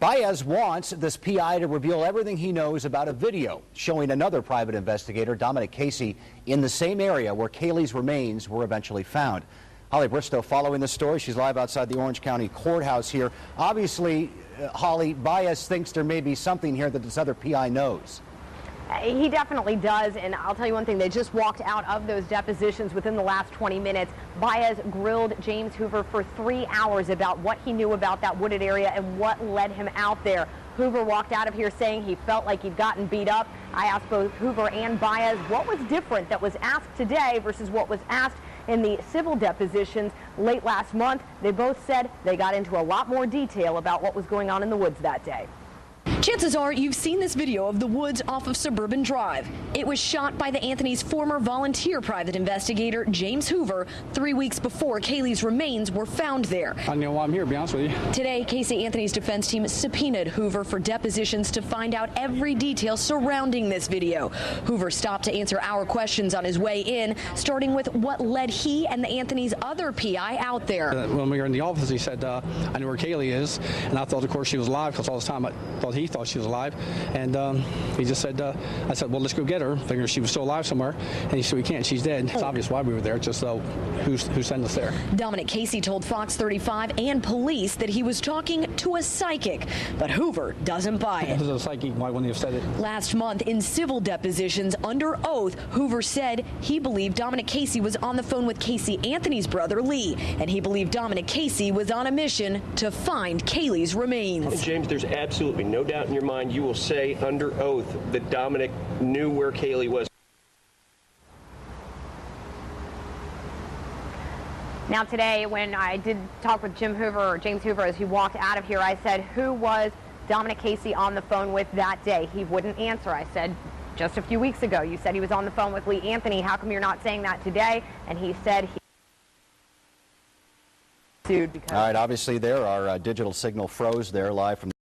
Baez wants this PI to reveal everything he knows about a video showing another private investigator, Dominic Casey, in the same area where Kaylee's remains were eventually found. Holly Bristow following the story. She's live outside the Orange County Courthouse here. Obviously, Holly, Baez thinks there may be something here that this other PI knows. He definitely does, and I'll tell you one thing, they just walked out of those depositions within the last 20 minutes. Baez grilled James Hoover for 3 hours about what he knew about that wooded area and what led him out there. Hoover walked out of here saying he felt like he'd gotten beat up. I asked both Hoover and Baez what was different that was asked today versus what was asked in the civil depositions late last month. They both said they got into a lot more detail about what was going on in the woods that day. Chances are you've seen this video of the woods off of Suburban Drive. It was shot by the Anthony's former volunteer private investigator, James Hoover, 3 weeks before Kaylee's remains were found there. I know why I'm here, to be honest with you. Today, Casey Anthony's defense team subpoenaed Hoover for depositions to find out every detail surrounding this video. Hoover stopped to answer our questions on his way in, starting with what led he and the Anthony's other PI out there. When we were in the office, he said, I knew where Kaylee is, and I thought, of course, she was alive, because all this time I thought he thought she was alive, and he just said, I said, well, let's go get her, figuring she was still alive somewhere, and he said, we can't, she's dead. It's obvious why we were there, just who sent us there. Dominic Casey told Fox 35 and police that he was talking to a psychic, but Hoover doesn't buy it. If it was a psychic, why wouldn't he have said it? Last month, in civil depositions under oath, Hoover said he believed Dominic Casey was on the phone with Casey Anthony's brother, Lee, and he believed Dominic Casey was on a mission to find Kaylee's remains. James, there's absolutely no doubt in your mind you will say under oath that Dominic knew where Kaylee was. Now today, when I did talk with James Hoover, as he walked out of here, I said, who was Dominic Casey on the phone with that day? He wouldn't answer. I said, just a few weeks ago, you said he was on the phone with Lee Anthony. How come you're not saying that today? And he said he sued because... All right, obviously there, our digital signal froze there live from